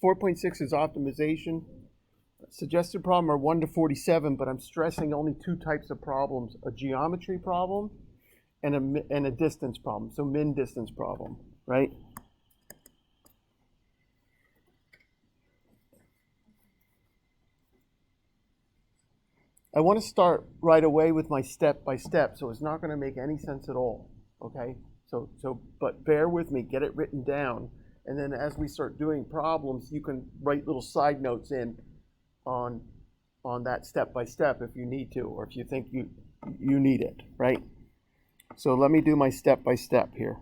4.6 is optimization. Suggested problem are 1 to 47, but I'm stressing only two types of problems: a geometry problem and a distance problem. So min distance problem, right? I want to start right away with my step by step, so it's not going to make any sense at all. Okay? But bear with me, get it written down, and then as we start doing problems, you can write little side notes in on that step by step if you need to, or if you think you need it, right? So let me do my step by step here.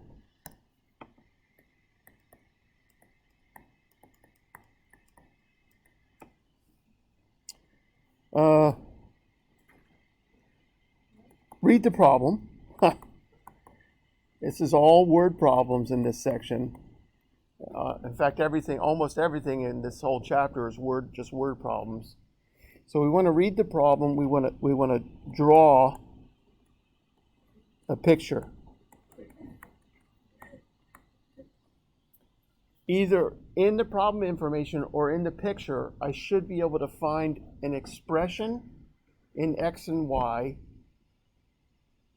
Read the problem. This is all word problems in this section. In fact, almost everything in this whole chapter is just word problems. So we want to read the problem. We want to draw a picture. Either in the problem information or in the picture, I should be able to find an expression in X and Y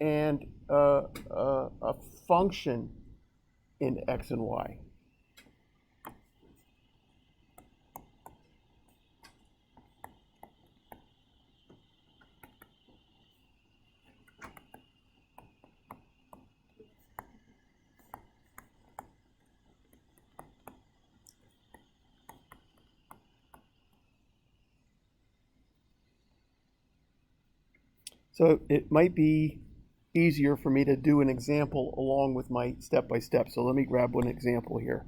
and a function in X and Y. So it might be easier for me to do an example along with my step-by-step. So let me grab one example here.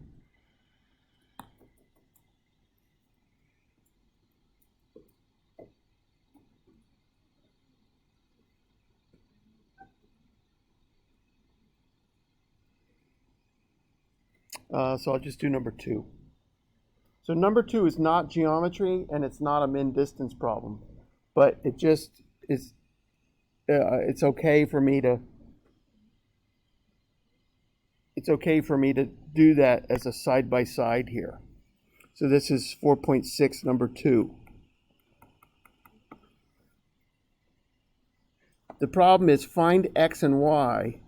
So I'll just do number 2. So number 2 is not geometry and it's not a min distance problem, but it just is. It's okay for me to do that as a side by side here. So this is 4.6, number 2. The problem is find X and Y.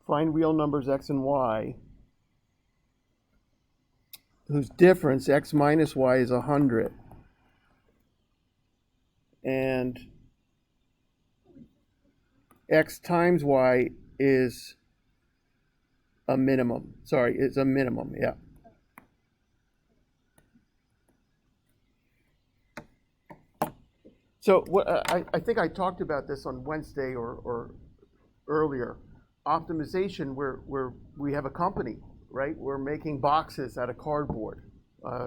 Find real numbers X and Y whose difference, X minus Y, is 100. And X times Y is a minimum. Sorry, it's a minimum, yeah. So I think I talked about this on Wednesday or earlier. Optimization, we have a company, right? We're making boxes out of cardboard.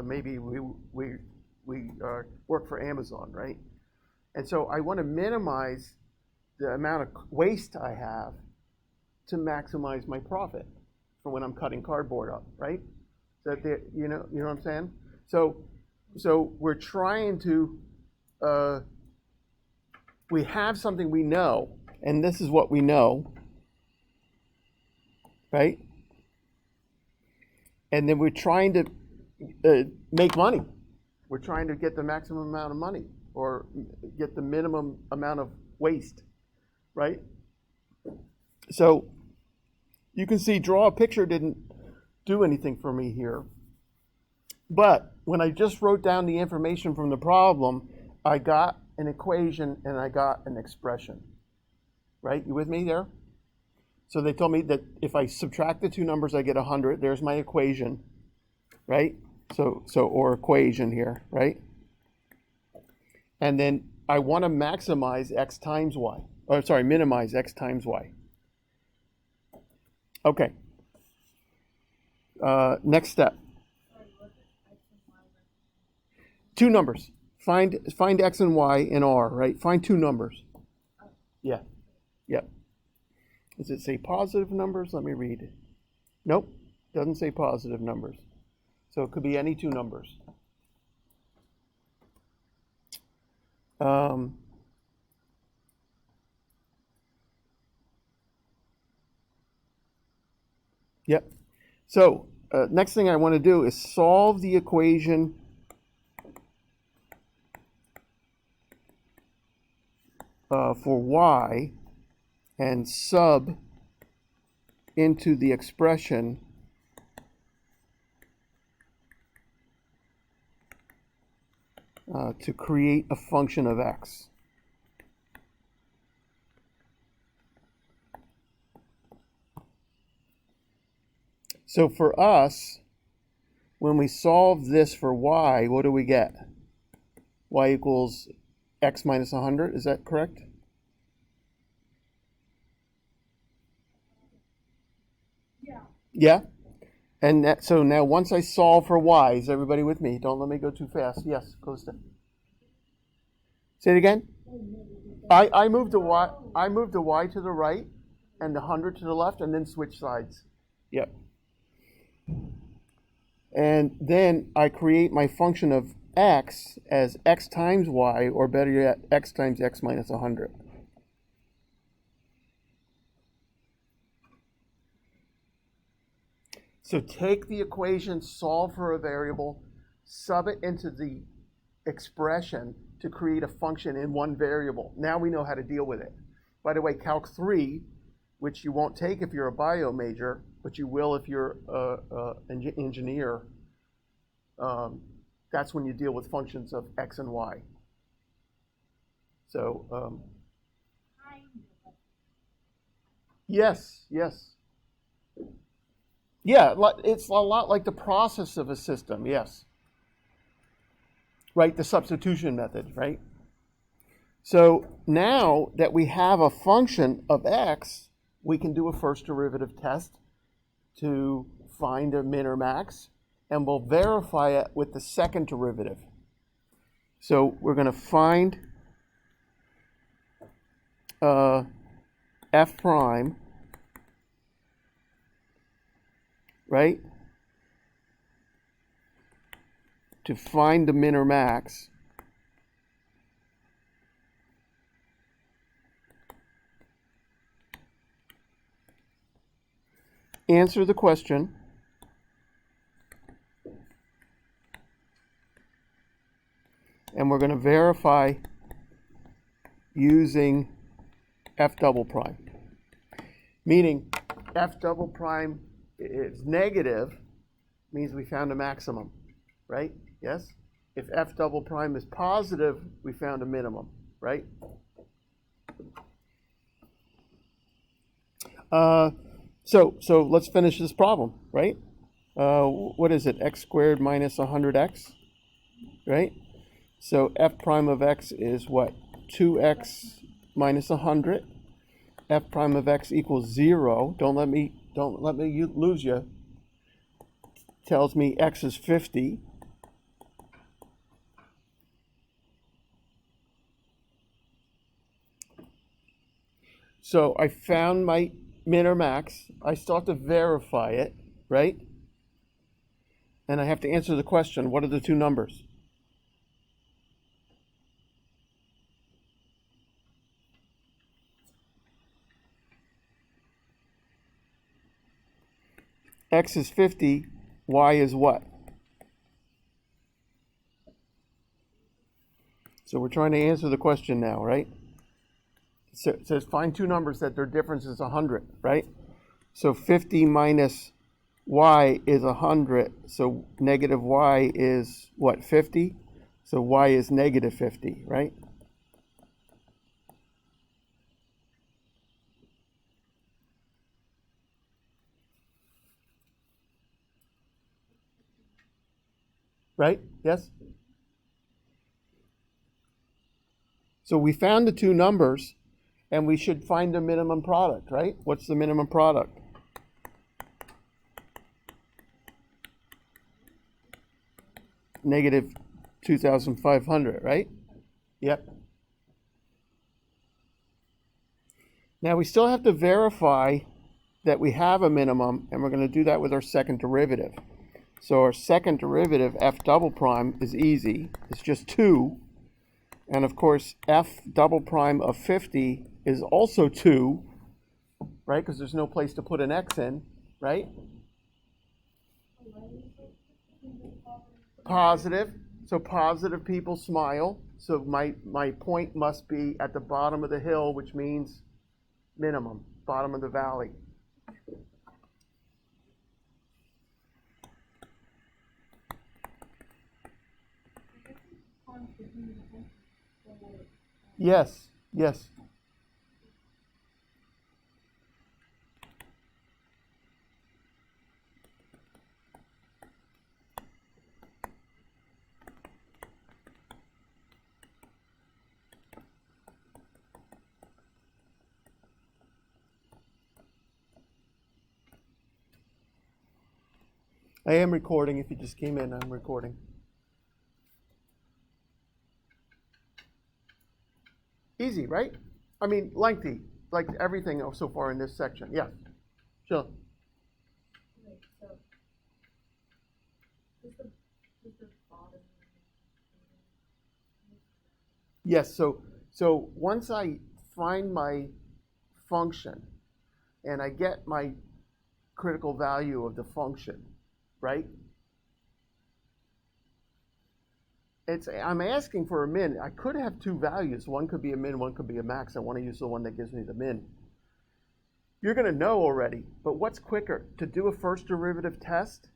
Maybe we work for Amazon, right? And so I want to minimize the amount of waste I have to maximize my profit for when I'm cutting cardboard up, right? So you know what I'm saying? So we're trying to we have something we know, and this is what we know, right? And then we're trying to make money. We're trying to get the maximum amount of money or get the minimum amount of waste, right? So you can see draw a picture didn't do anything for me here. But when I just wrote down the information from the problem, I got an equation and I got an expression, right? You with me there? So they told me that if I subtract the two numbers, I get 100. There's my equation, right? Or equation here, right? And then I want to maximize X times Y. Or sorry, minimize X times Y. Okay. Next step. Two numbers. Find X and Y in R, right? Find two numbers. Yeah. Yep. Does it say positive numbers? Let me read it. Nope. Doesn't say positive numbers. So it could be any two numbers. Yep. So next thing I want to do is solve the equation for y and sub into the expression to create a function of x. So for us, when we solve this for y, what do we get? Y equals x minus 100, is that correct? Yeah? And that, so now once I solve for y, is everybody with me? Don't let me go too fast. Yes, Costa. Say it again? I moved the y to the right and the 100 to the left and then switch sides. Yep. And then I create my function of x as x times y, or better yet, x times x minus 100. So take the equation, solve for a variable, sub it into the expression to create a function in one variable. Now we know how to deal with it. By the way, Calc 3, which you won't take if you're a bio major, but you will if you're an engineer, that's when you deal with functions of x and y. So, yes. Yeah, it's a lot like the process of a system, yes. Right, the substitution method, right? So now that we have a function of x, we can do a first derivative test to find a min or max, and we'll verify it with the second derivative. So we're going to find f prime, right, to find the min or max. Answer the question. And we're going to verify using f double prime. Meaning f double prime is negative, means we found a maximum, right? Yes? If f double prime is positive, we found a minimum, right? So let's finish this problem, right? What is it? X squared minus 100x, right? So f prime of x is what? 2x minus 100. F prime of x equals 0. Don't let me lose you. Tells me x is 50. So I found my min or max. I still have to verify it, right? And I have to answer the question, what are the two numbers? X is 50, y is what? So we're trying to answer the question now, right? So it says find two numbers that their difference is 100, right? So 50 minus y is 100, so negative y is what, 50? So y is negative 50, right? Right? Yes? So we found the two numbers, and we should find the minimum product, right? What's the minimum product? Negative 2,500, right? Yep. Now we still have to verify that we have a minimum, and we're going to do that with our second derivative. So our second derivative, f double prime, is easy. It's just 2. And of course, f double prime of 50 is also 2, right? Because there's no place to put an x in, right? Positive. So positive people smile. So my point must be at the bottom of the hill, which means minimum, bottom of the valley. Yes, yes. I am recording. If you just came in, I'm recording. Easy, right? I mean, lengthy, like everything so far in this section. Yeah, sure. Wait, so is the bottom Yes, so once I find my function and I get my critical value of the function, right? I'm asking for a min. I could have two values. One could be a min, one could be a max. I want to use the one that gives me the min. You're going to know already, but what's quicker? To do a first derivative test,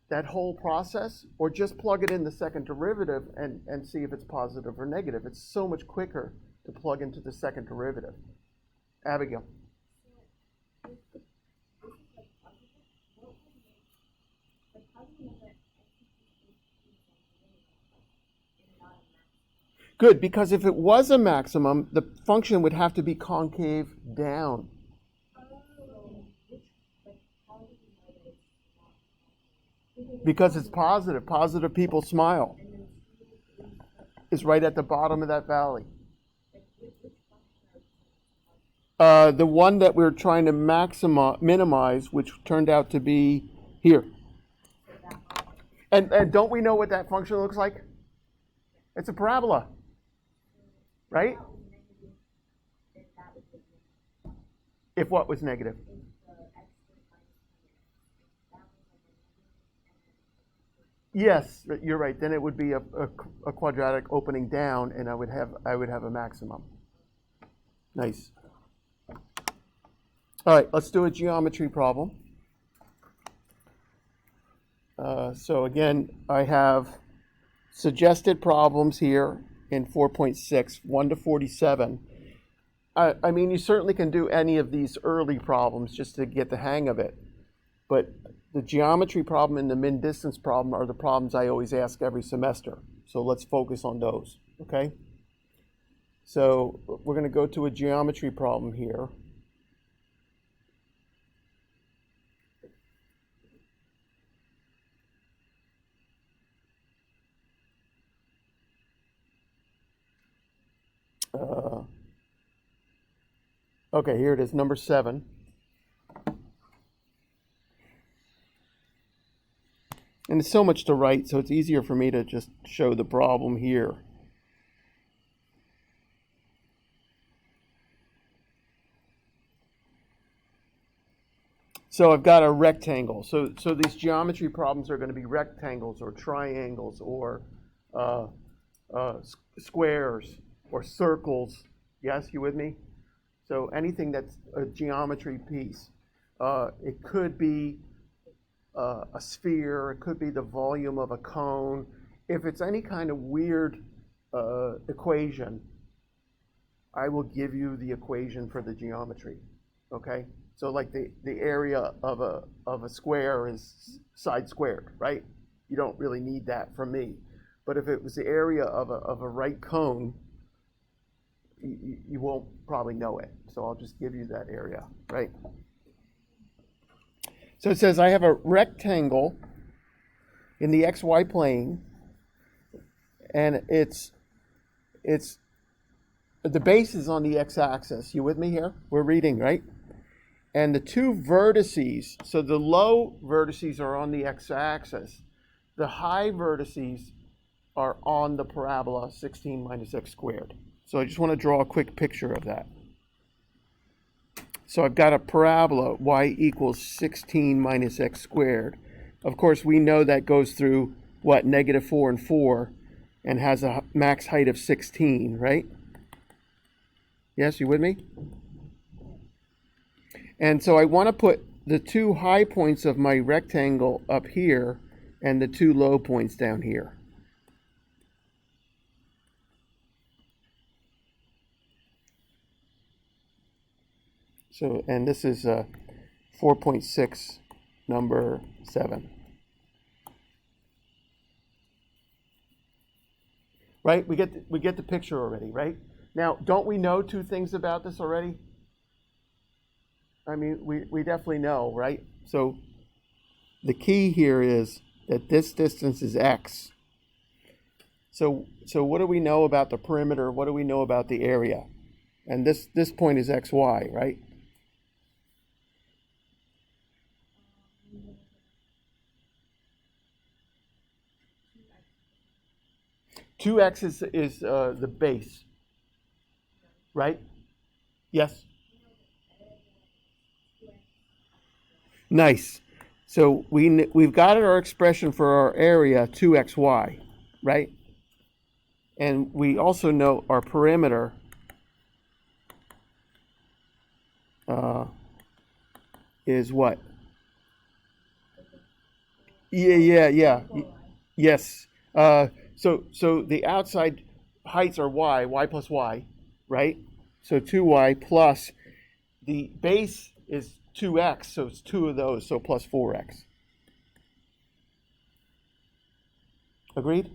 that whole process, or just plug it in the second derivative and see if it's positive or negative? It's so much quicker to plug into the second derivative. Abigail. Good, because if it was a maximum, the function would have to be concave down. Because it's positive. Positive people smile. Is right at the bottom of that valley. The one that we're trying to minimize, which turned out to be here. And don't we know what that function looks like? It's a parabola. Right? If what was negative? Yes, you're right. Then it would be a quadratic opening down, and I would have a maximum. Nice. All right, let's do a geometry problem. So again, I have suggested problems here in 4.6, 1 to 47. I mean, you certainly can do any of these early problems just to get the hang of it. But the geometry problem and the min distance problem are the problems I always ask every semester. So let's focus on those, okay? So we're going to go to a geometry problem here. Okay, here it is, number 7. And it's so much to write, so it's easier for me to just show the problem here. So I've got a rectangle. So these geometry problems are going to be rectangles or triangles or squares or circles. Yes, you with me? So anything that's a geometry piece. It could be a sphere, it could be the volume of a cone. If it's any kind of weird equation, I will give you the equation for the geometry, okay? So like the area of a square is side squared, right? You don't really need that from me. But if it was the area of a right cone, you won't probably know it. So I'll just give you that area, right? So it says I have a rectangle in the XY plane, and it's the base is on the x-axis. You with me here? We're reading, right? And the two vertices, so the low vertices are on the x-axis. The high vertices are on the parabola 16 minus x squared. So I just want to draw a quick picture of that. So I've got a parabola, y equals 16 minus x squared. Of course, we know that goes through what, -4 and 4, and has a max height of 16, right? Yes, you with me? And so I want to put the two high points of my rectangle up here and the two low points down here. So, and this is 4.6, number 7. Right? We get the picture already, right? Now, don't we know two things about this already? I mean, we definitely know, right? So the key here is that this distance is x. So what do we know about the perimeter? What do we know about the area? And this point is xy, right? Two x is the base, right? Yes. Nice. So we've got our expression for our area 2xy, right? And we also know our perimeter is what? Yeah. Yes. So the outside heights are y plus y, right? So 2y plus the base is 2x, so it's two of those, so plus 4x. Agreed?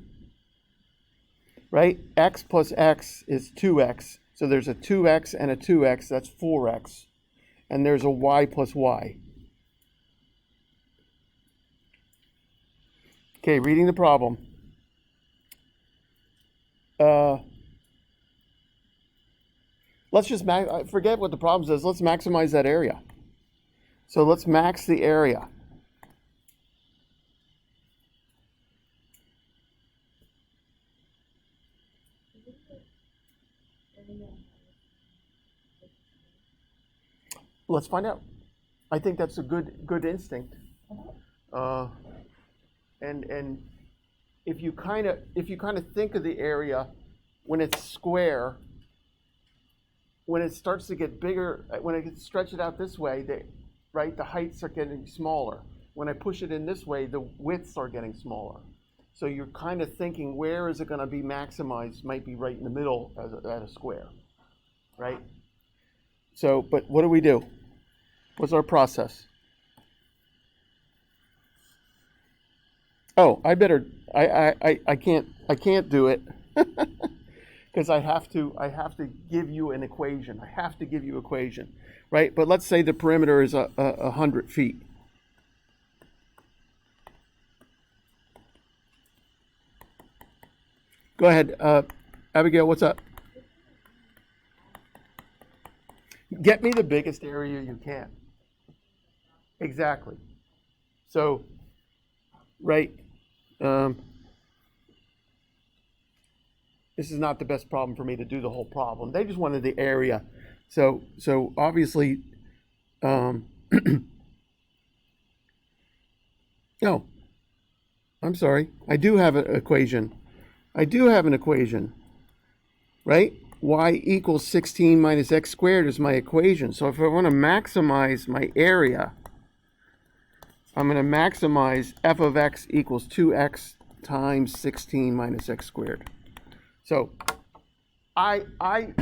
Right? X plus x is 2x, so there's a 2x and a 2x, that's 4x. And there's a y plus y. Okay, reading the problem. Let's just forget what the problem says. Let's maximize that area. So let's max the area. Let's find out. I think that's a good instinct. And if you kind of think of the area when it's square, when it starts to get bigger, when I stretch it out this way, right, the heights are getting smaller. When I push it in this way, the widths are getting smaller. So you're kind of thinking, where is it going to be maximized? Might be right in the middle at a square, right? So, but what do? What's our process? Oh, I can't do it because I have to give you an equation. I have to give you equation, right? But let's say the perimeter is 100 feet. Go ahead, Abigail. What's up? Get me the biggest area you can. Exactly. So, right. This is not the best problem for me to do the whole problem. They just wanted the area. So obviously, no, I'm sorry. I do have an equation. Right? Y equals 16 minus x squared is my equation. So if I want to maximize my area, I'm going to maximize f of x equals 2x times 16 minus x squared. So I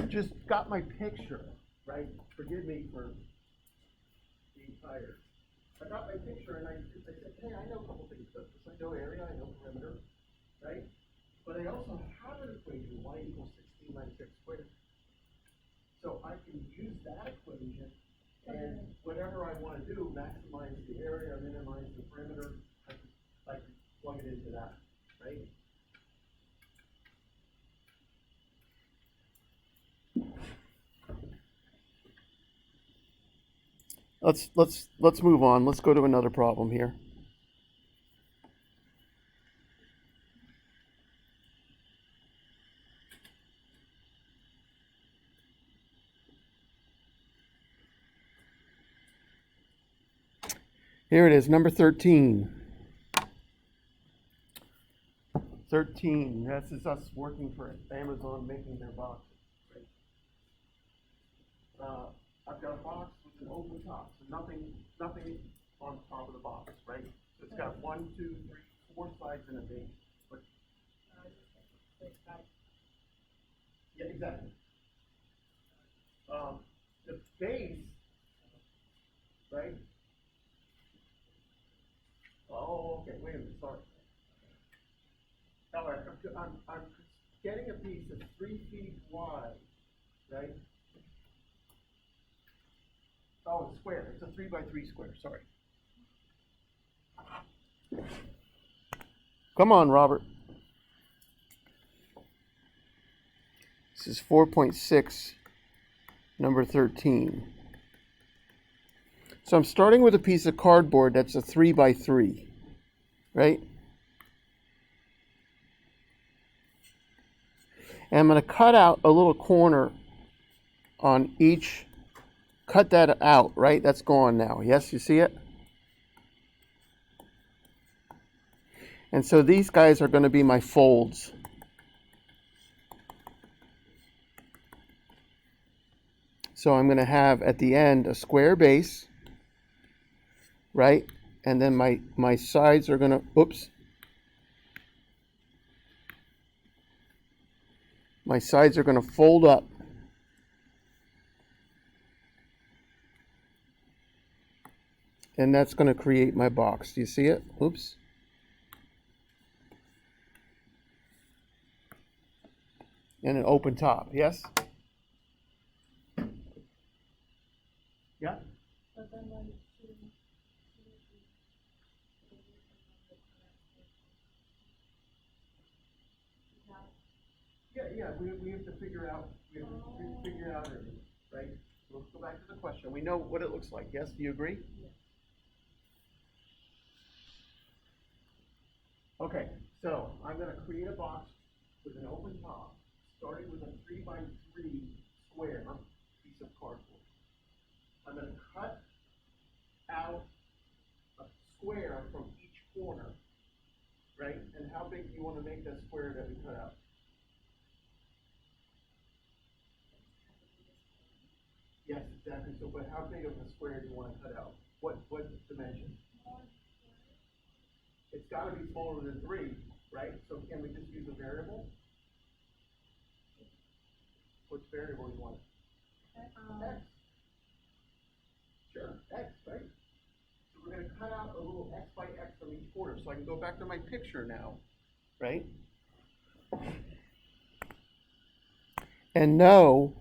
just got my picture, right? Forgive me for being tired. I got my picture and I said, hey, I know a couple things. I know area, I know perimeter, right? But I also have an equation, y equals 16 minus x squared. So I can use that equation, and whatever I want to do, maximize the area, minimize the perimeter, I can plug it into that, right? Let's move on. Let's go to another problem here. Here it is, number 13. 13, this is us working for Amazon making their boxes. Right? I've got a box with an open top, so nothing on top of the box, right? So it's got 1, 2, 3, 4 sides and a base. But, yeah, exactly. The base, right? Oh, okay, wait a minute, sorry. All right, I'm getting a piece that's 3 feet wide, right? Oh, it's square. It's a 3 by 3 square. Sorry. Come on, Robert. This is 4.6, number 13. So I'm starting with a piece of cardboard that's a 3 by 3, right? And I'm going to cut out a little corner on each. Cut that out, right? That's gone now. Yes, you see it? And so these guys are going to be my folds. So I'm going to have at the end a square base, right? And then my sides are going to, oops. My sides are going to fold up. And that's going to create my box. Do you see it? Oops. And an open top, yes? Yeah? But then when it's Yeah, we have to figure out, everything, right? So let's go back to the question. We know what it looks like, yes? Do you agree? Yes. Okay, so I'm going to create a box with an open top, starting with a 3 by 3 square piece of cardboard. I'm going to cut out a square from each corner, right? And how big do you want to make that square that we cut out? Yes, exactly. So, but how big of a square do you want to cut out? What dimension? It's got to be smaller than 3, right? So can we just use a variable? Which variable do you want? X. Sure, X, right? So we're going to cut out a little X by X from each corner. So I can go back to my picture now, right? And know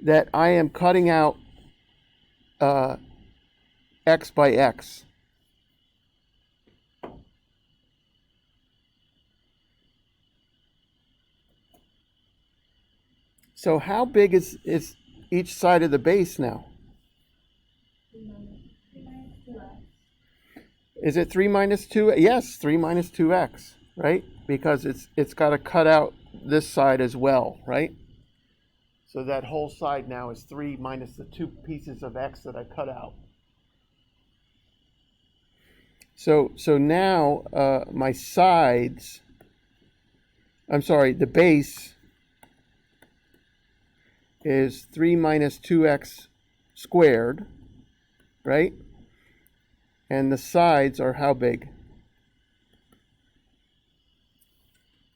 that I am cutting out X by X. So how big is each side of the base now? Is it 3 minus 2? Yes, 3 minus 2x, right? Because it's got to cut out this side as well, right? So that whole side now is 3 minus the 2 pieces of x that I cut out. So now my sides, the base is 3 minus 2x squared, right? And the sides are how big?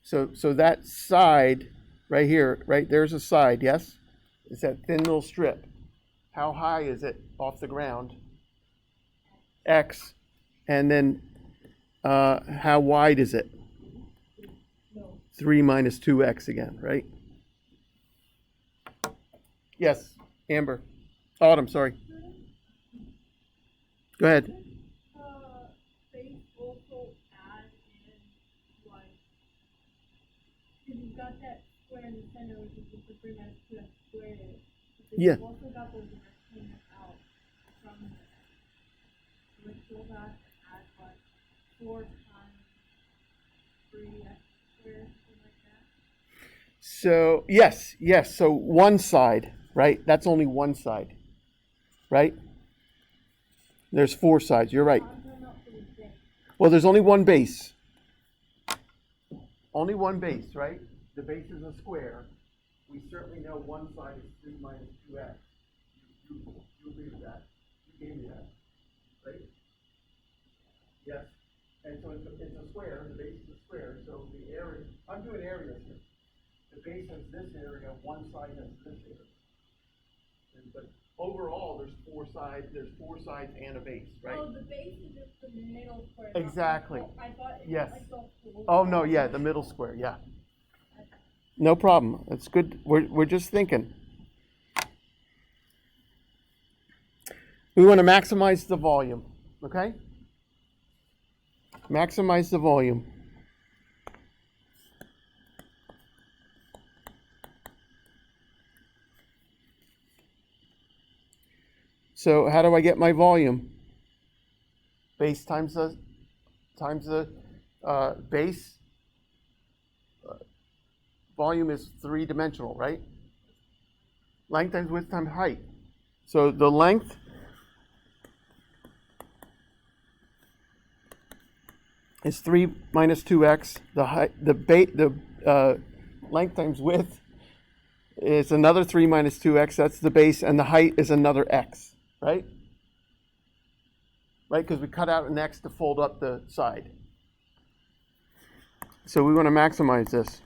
So that side right here, right, there's a side, yes? It's that thin little strip. How high is it off the ground? X. And then how wide is it? 3 minus 2x again, right? Yes, Amber. Autumn, sorry. Go ahead. They also add in, like, if you've got that square in the center, which is just the 3 minus 2x squared, but Yeah. you've also got those dimensions out from there. So it's still got to add, like, 4 times 3x squared, something like that. So, yes. So one side, right? That's only one side, right? There's 4 sides. You're right. I'm talking about for the base. Well, there's only one base. only one base, right? The base is a square. We certainly know one side is 3 minus 2x. You agree with that? You gave me that, right? Yes. And so it's a square, the base is a square, so the area, I'm doing areas here. The base has this area, one side has this area. But overall, there's four sides and a base, right? Oh, the base is just the middle square. Exactly. I thought it Yes. was like the whole. Oh, no, yeah, the middle square, yeah. No problem. That's good. We're just thinking. We want to maximize the volume, okay? Maximize the volume. So how do I get my volume? Base times the base. Volume is three-dimensional, right? Length times width times height. So the length is 3 minus 2x. The length times width is another 3 minus 2x. That's the base, and the height is another x, right? Right, because we cut out an x to fold up the side. So we want to maximize this.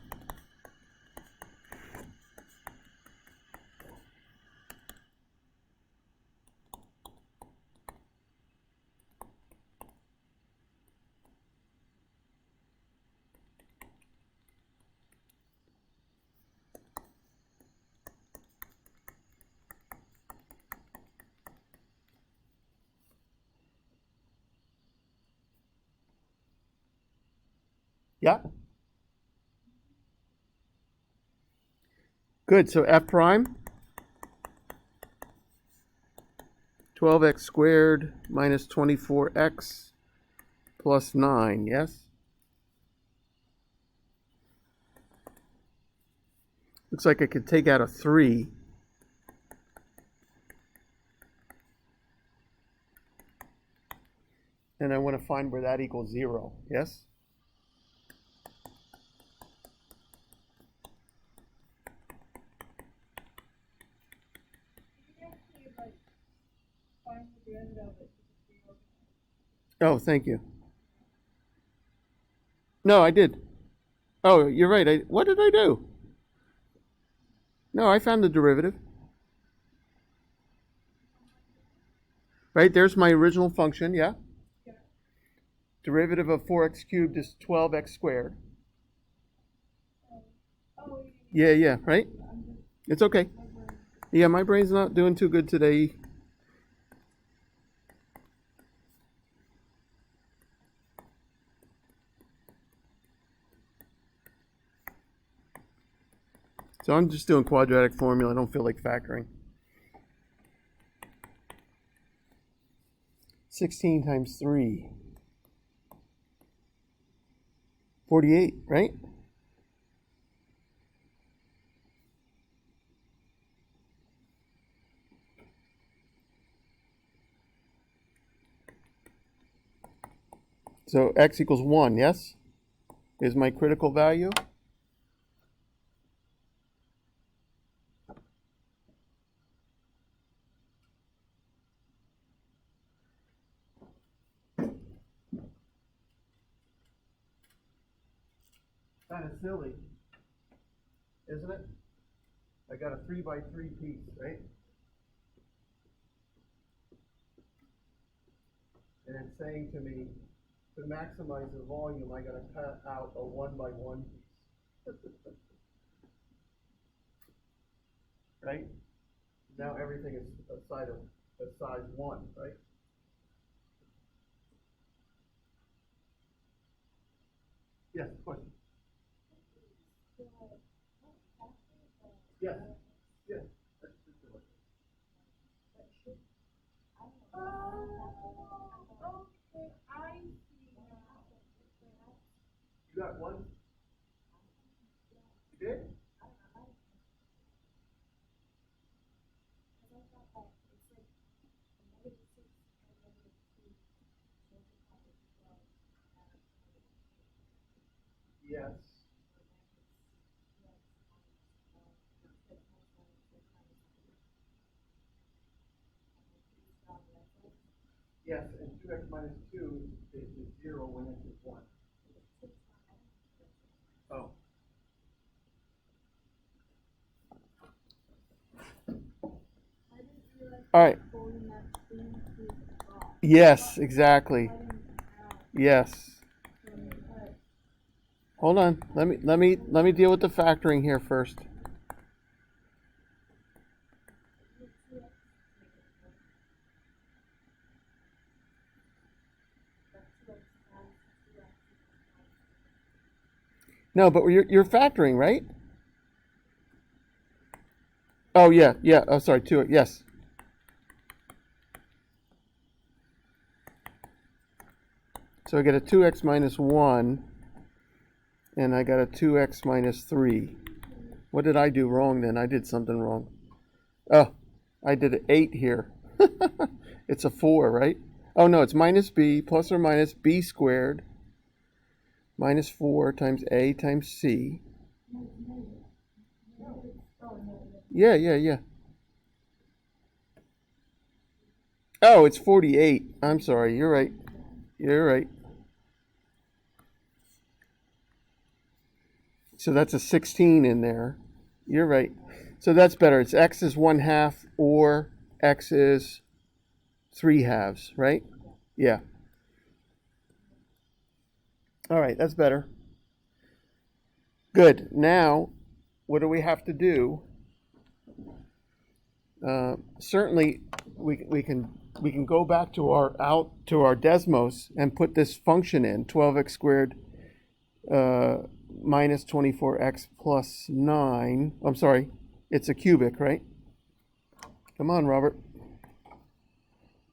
Yeah? Good, so f prime, 12x squared minus 24x plus 9, yes? Looks like I could take out a 3. And I want to find where that equals 0, yes? Oh, thank you. No, I did. Oh, you're right. What did I do? No, I found the derivative. Right, there's my original function, yeah? Derivative of 4x cubed is 12x squared. Yeah, right? It's okay. Yeah, my brain's not doing too good today. So I'm just doing quadratic formula. I don't feel like factoring. 16 times 3. 48, right? So x equals 1, yes? Is my critical value? Kind of silly, isn't it? I got a 3 by 3 piece, right? And it's saying to me, to maximize the volume, I got to cut out a 1 by 1 piece. Right? Now everything is a size 1, right? Yes, question. Yes. Yes. That's just it. Okay, I see now. You got one? You did? Yes. Yes, and 2x minus 2 is 0 when x is 1. Oh. All right. Yes, exactly. Yes. Hold on. Let me deal with the factoring here first. No, but you're factoring, right? Oh yeah, yeah. Oh, sorry. 2. Yes. So I get a 2x minus 1, and I got a 2x minus 3. What did I do wrong then? I did something wrong. Oh, I did an 8 here. It's a 4, right? Oh no, it's minus b plus or minus b squared minus 4 times a times c. Yeah, yeah, yeah. Oh, it's 48. I'm sorry. You're right. You're right. So that's a 16 in there. You're right. So that's better. It's x is 1/2 or x is 3/2, right? Yeah. All right, that's better. Good. Now, what do we have to do? Certainly, we can go back to our Desmos and put this function in 12x squared minus 24x plus 9. I'm sorry, it's a cubic, right? Come on, Robert.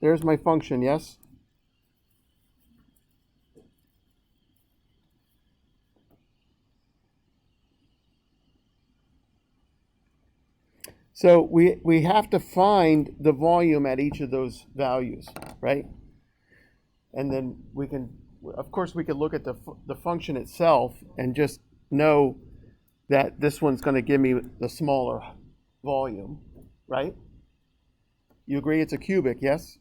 There's my function, yes? So we have to find the volume at each of those values, right? And then we can, of course, we could look at the function itself and just know that this one's going to give me the smaller volume, right? You agree it's a cubic, yes?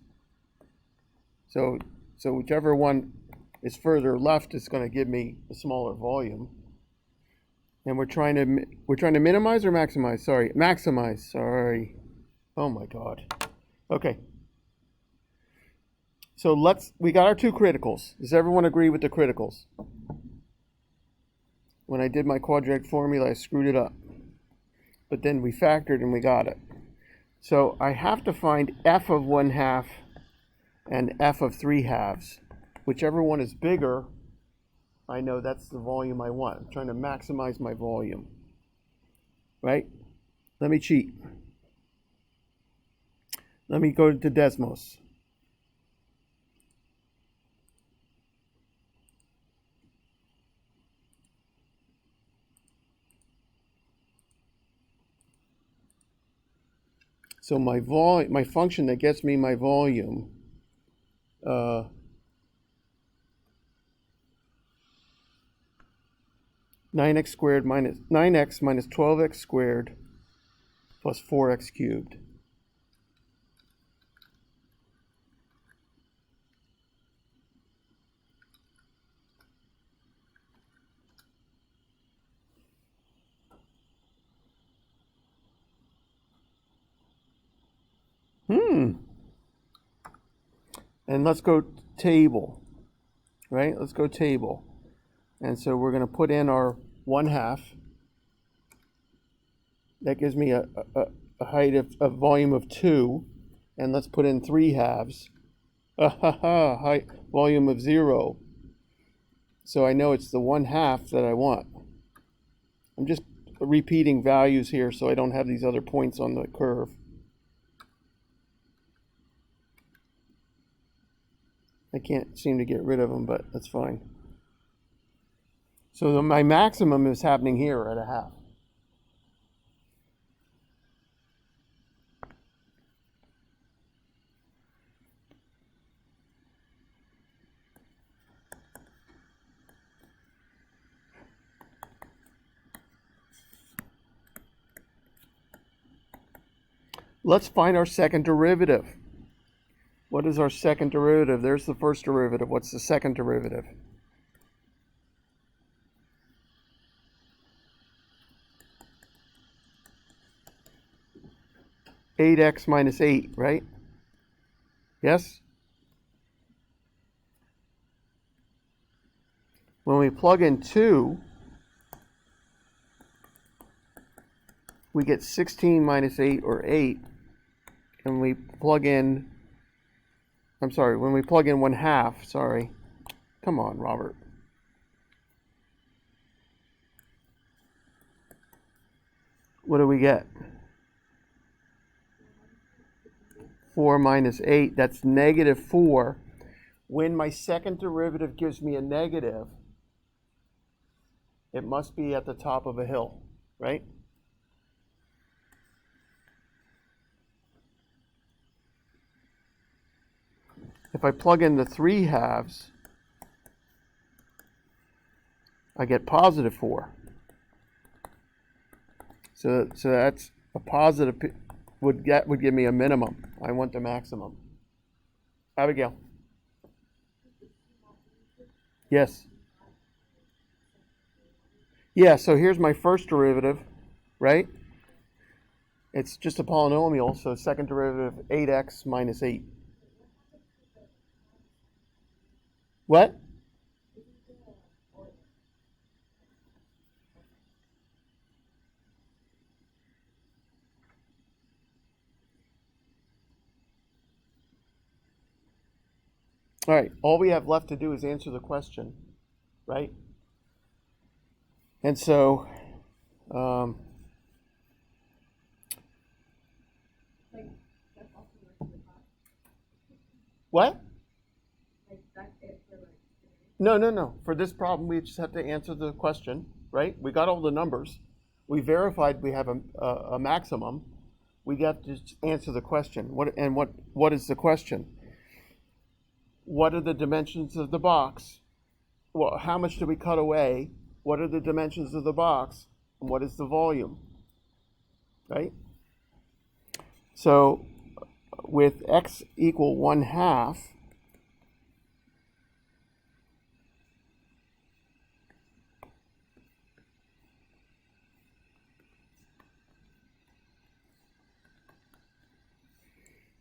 So whichever one is further left is going to give me the smaller volume. And we're trying to minimize or maximize? Sorry, maximize. Sorry. Oh my God. Okay. So we got our two criticals. Does everyone agree with the criticals? When I did my quadratic formula, I screwed it up. But then we factored and we got it. So I have to find f of 1/2 and f of 3/2. Whichever one is bigger, I know that's the volume I want. I'm trying to maximize my volume. Right? Let me cheat. Let me go to Desmos. So my function that gets me my volume, 9x squared minus 9x minus 12x squared plus 4x cubed. And let's go table, right? Let's go table. And so we're going to put in our 1/2. That gives me a height of a volume of 2. And let's put in 3/2. Height volume of 0. So I know it's the 1/2 that I want. I'm just repeating values here so I don't have these other points on the curve. I can't seem to get rid of them, but that's fine. So my maximum is happening here at 1/2. Let's find our second derivative. What is our second derivative? There's the first derivative. What's the second derivative? Eight x minus 8, right? Yes? When we plug in 2, we get 16 minus 8, or 8. And we plug in, I'm sorry, when we plug in 1/2, sorry. Come on, Robert. What do we get? 4 minus 8, that's negative 4. When my second derivative gives me a negative, it must be at the top of a hill, right? If I plug in the 3/2, I get positive 4. So that's a positive, would give me a minimum. I want the maximum. Abigail. Yes. Yeah, so here's my first derivative, right? It's just a polynomial, so second derivative 8x minus 8. What? All right, all we have left to do is answer the question, right? And so, Like, that's also like the top. what? Like, that's it for like today. No. For this problem, we just have to answer the question, right? We got all the numbers. We verified we have a maximum. We have to just answer the question. What is the question? What are the dimensions of the box? Well, how much do we cut away? What are the dimensions of the box? And what is the volume? Right? So with x equal 1/2,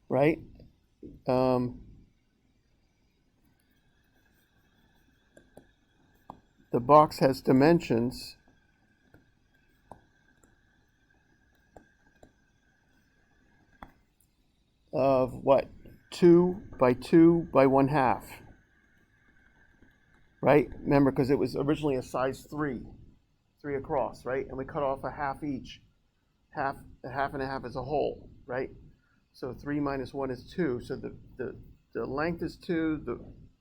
right? The box has dimensions of what? 2 by 2 by 1/2. Right? Remember, because it was originally a size 3 across, right? And we cut off a half each. A half and a half is a whole, right? So 3 minus 1 is 2. So the length is 2,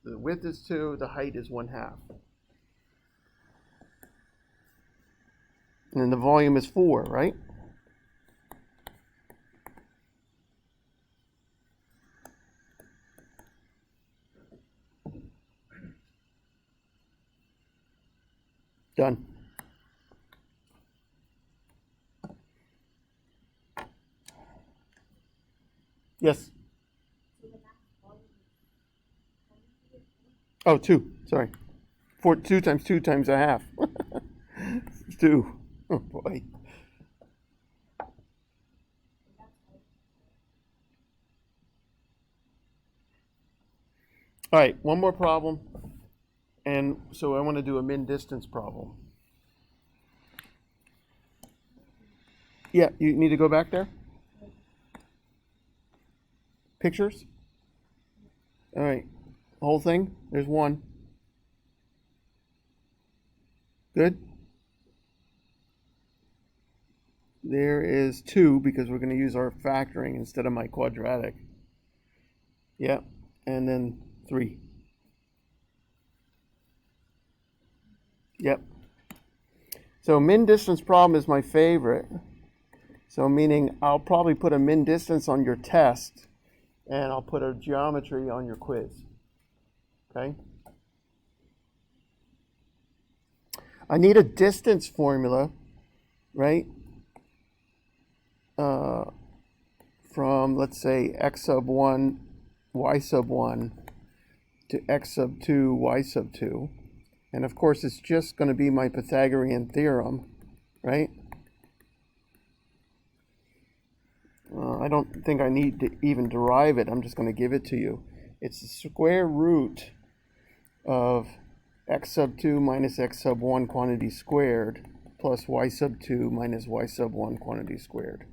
the width is 2, the height is 1/2. And the volume is 4, right? Done. Yes? Oh, 2. Sorry. 2 times 2 times a half. It's 2. Oh, boy. All right, one more problem. And so I want to do a min distance problem. Yeah, you need to go back there? Pictures? All right, whole thing? There's one. Good? There is 2 because we're going to use our factoring instead of my quadratic. Yeah, and then 3. Yep. So min distance problem is my favorite. So meaning I'll probably put a min distance on your test and I'll put a geometry on your quiz. Okay? I need a distance formula, right? From, let's say, x sub 1 y sub 1 to x sub 2 y sub 2. And of course, it's just going to be my Pythagorean theorem, right? I don't think I need to even derive it. I'm just going to give it to you. It's the square root of x sub 2 minus x sub 1 quantity squared plus y sub 2 minus y sub 1 quantity squared.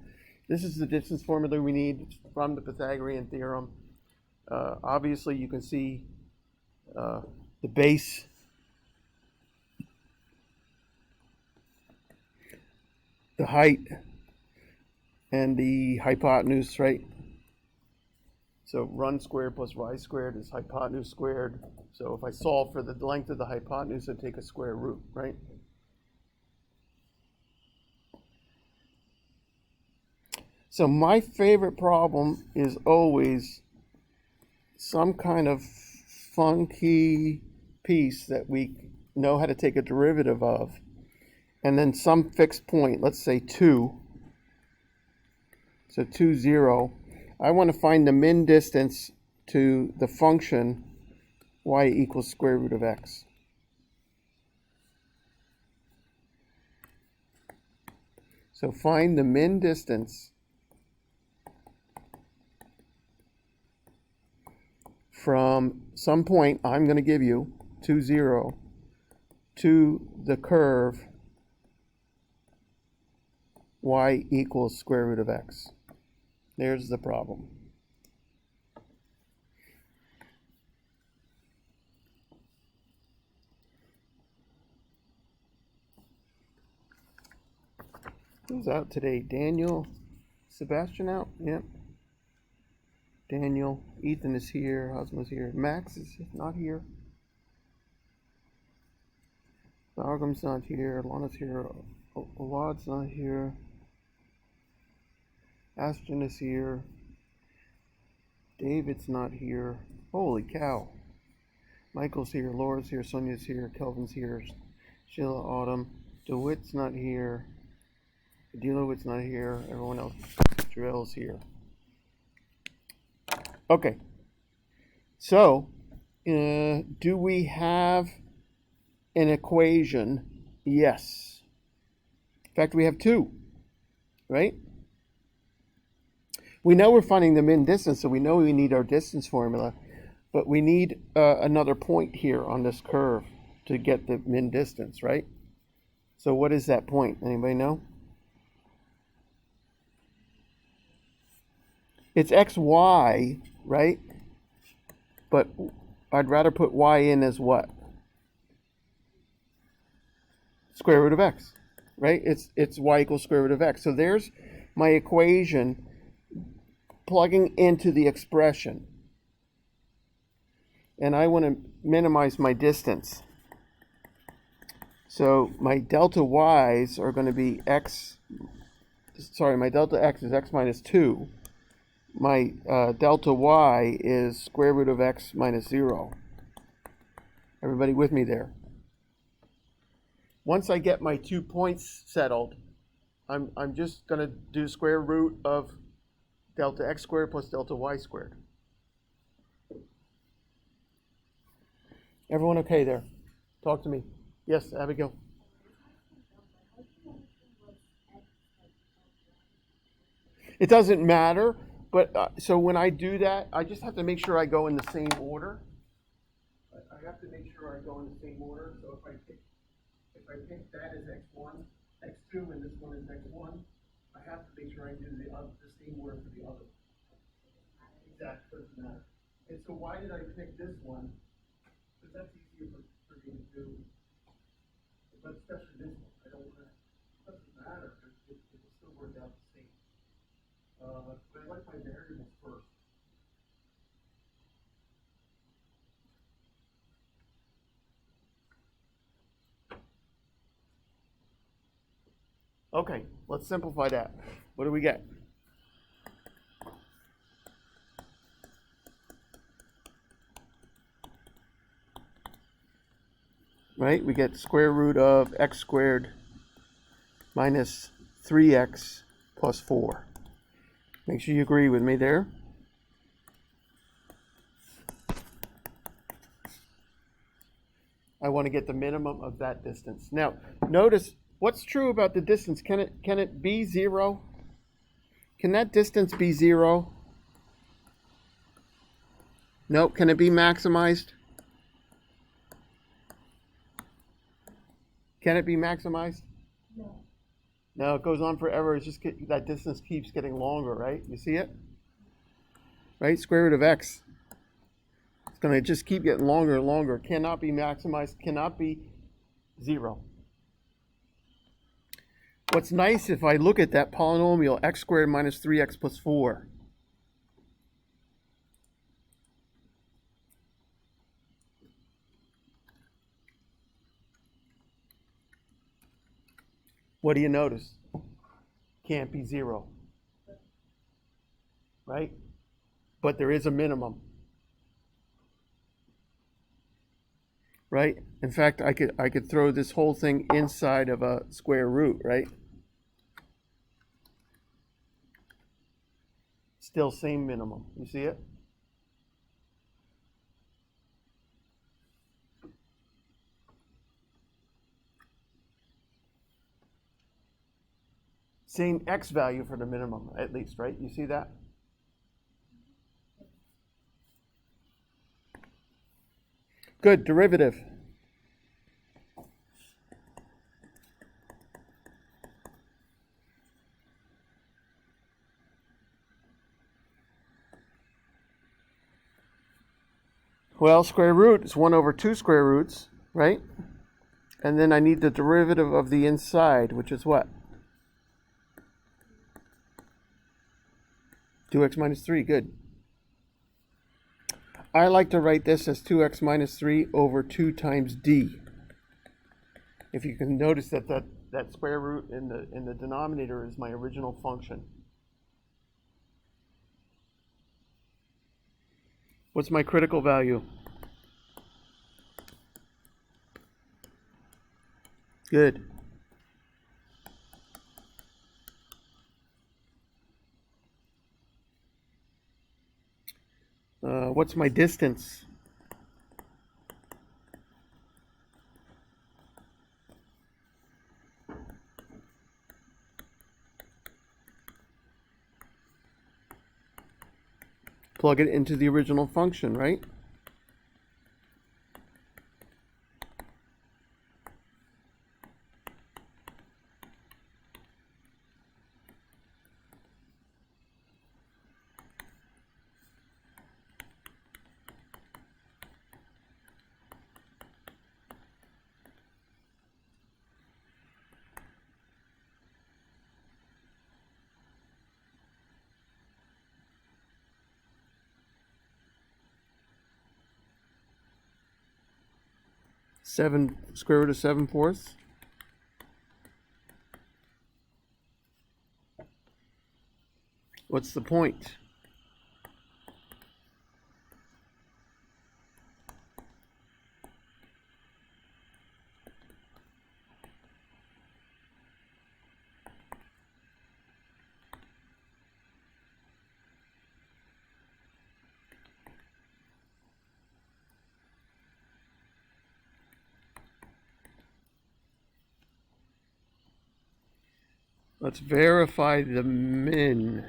This is the distance formula we need from the Pythagorean theorem. Obviously, you can see the base, the height, and the hypotenuse, right? So run squared plus y squared is hypotenuse squared. So if I solve for the length of the hypotenuse, I take a square root, right? So my favorite problem is always some kind of funky piece that we know how to take a derivative of, and then some fixed point, let's say 2. So 2, 0. I want to find the min distance to the function y equals square root of x. So find the min distance from some point I'm going to give you, 2, 0, to the curve y equals square root of x. There's the problem. Who's out today? Daniel? Sebastian out? Yep. Daniel. Ethan is here. Husband's here. Max is not here. Bargham's not here. Lana's here. Awad's not here. Ashton is here. David's not here. Holy cow. Michael's here. Laura's here. Sonia's here. Kelvin's here. Sheila, Autumn. DeWitt's not here. Delowit's not here. Everyone else. Jarrell's here. Okay. So, do we have an equation? Yes. In fact, we have two, right? We know we're finding the min distance, so we know we need our distance formula, but we need another point here on this curve to get the min distance, right? So what is that point? Anybody know? It's xy, right? But I'd rather put y in as what? Square root of x, right? It's y equals square root of x. So there's my equation plugging into the expression. And I want to minimize my distance. So my delta y's are going to be my delta x is x minus 2. My delta y is square root of x minus 0. Everybody with me there? Once I get my 2 points settled, I'm just going to do square root of delta x squared plus delta y squared. Everyone okay there? Talk to me. Yes, Abigail. It doesn't matter, but so when I do that, I just have to make sure I go in the same order. I have to make sure I go in the same order. So if I pick that as x1, x2, and this one is x1, I have to make sure I do the same order for the other. Exactly, doesn't matter. And so why did I pick this one? Because that's easier for me to do. But especially this one, I don't want to. It doesn't matter. It will still work out the same. But I like my variables first. Okay, let's simplify that. What do we get? Right, we get square root of x squared minus 3x plus 4. Make sure you agree with me there. I want to get the minimum of that distance. Now, notice what's true about the distance. Can it be 0? Can that distance be 0? No. Can it be maximized? Can it be maximized? No. No, it goes on forever. It's just that distance keeps getting longer, right? You see it? Right? Square root of x. It's going to just keep getting longer and longer. Cannot be maximized. Cannot be 0. What's nice if I look at that polynomial, x squared minus 3x plus 4. What do you notice? Can't be 0. Right? But there is a minimum. Right? In fact, I could throw this whole thing inside of a square root, right? Still same minimum. You see it? Same x value for the minimum, at least, right? You see that? Good. Derivative. Well, square root is 1 over 2 square roots, right? And then I need the derivative of the inside, which is what? 2x minus 3. Good. I like to write this as 2x minus 3 over 2 times d. If you can notice that square root in the denominator is my original function. What's my critical value? Good. What's my distance? Plug it into the original function, right? Square root of 7/4. What's the point? Let's verify the min.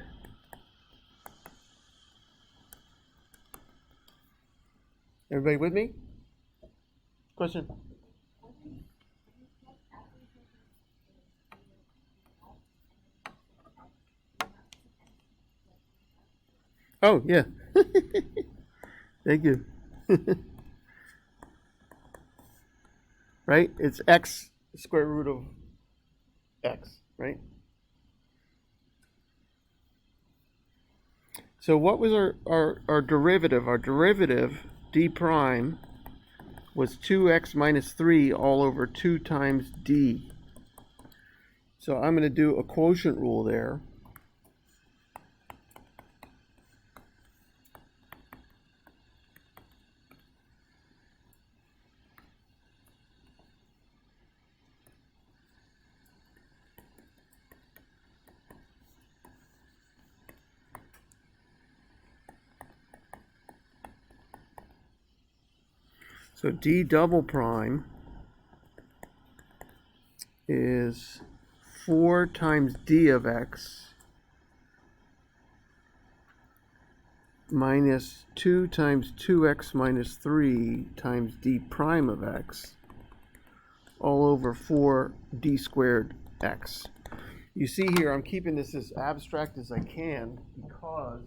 Everybody with me? Question? Oh, yeah. Thank you. Right? It's x square root of x, right? So what was our derivative? Our derivative, d prime, was 2x minus 3 all over 2 times d. So I'm going to do a quotient rule there. So d double prime is 4 times d of x minus 2 times 2x minus 3 times d prime of x all over 4d squared x. You see here, I'm keeping this as abstract as I can because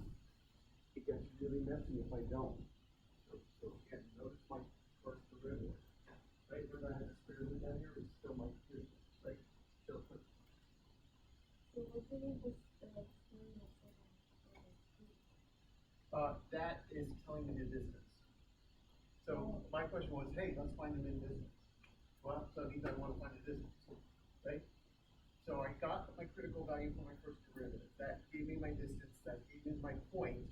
it gets really messy if I don't. So again, notice my first derivative. Right where I have the square root down here is still my distance, right? So what do you mean that is telling me the distance. So my question was, hey, let's find the mean distance. Well, so it means I want to find the distance, right? So I got my critical value for my first derivative. That gave me my distance, that gave me my point,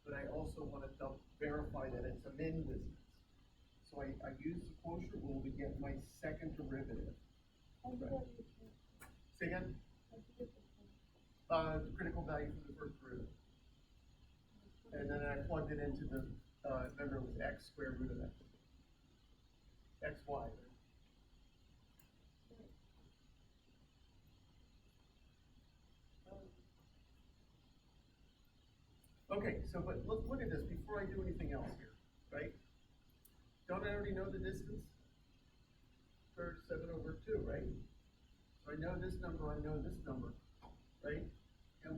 but I also want to verify that it's a min distance. So I use the quotient rule to get my second derivative. Right. Say again? The critical value for the first derivative. And then I plugged it into the, remember it was x square root of x. xy, right? Okay, so but look at this before I do anything else here, right? Don't I already know the distance? For 7 over 2, right? So I know this number, right?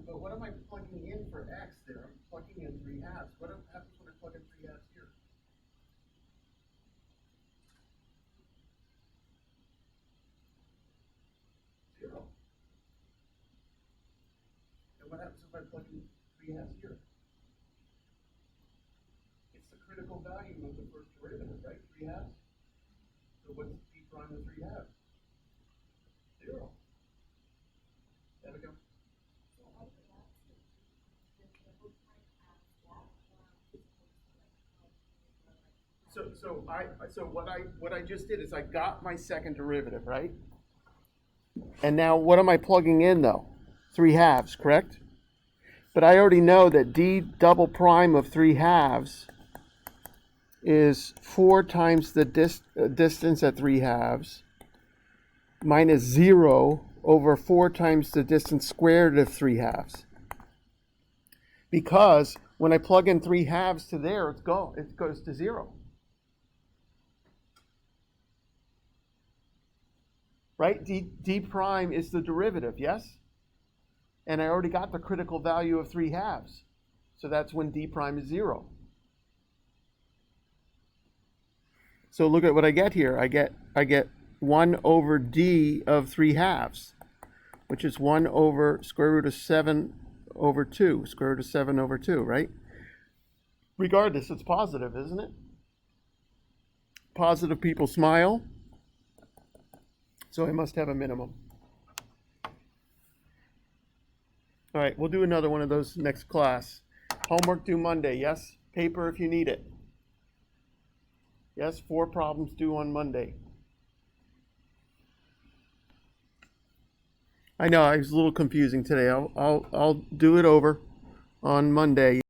But what am I plugging in for x there? I'm plugging in 3 halves. What happens when I plug in 3 halves here? Zero. And what happens if I plug in 3 halves here? It's the critical value of the first derivative, right? 3 halves. So what's d prime of 3 halves? 0. There we go. So what I just did is I got my second derivative, right? And now what am I plugging in though? 3 halves, correct? But I already know that d double prime of 3 halves is 4 times the distance at 3 halves minus 0 over 4 times the distance squared of 3 halves. Because when I plug in 3 halves to there, it goes to 0. Right? D prime is the derivative, yes? And I already got the critical value of 3 halves. So that's when d prime is 0. So look at what I get here. I get 1 over d of 3 halves, which is 1 over square root of 7 over 2, square root of 7 over 2, right? Regardless, it's positive, isn't it? Positive people smile. So I must have a minimum. All right, we'll do another one of those next class. Homework due Monday, yes? Paper if you need it. Yes, 4 problems due on Monday. I know, I was a little confusing today. I'll do it over on Monday.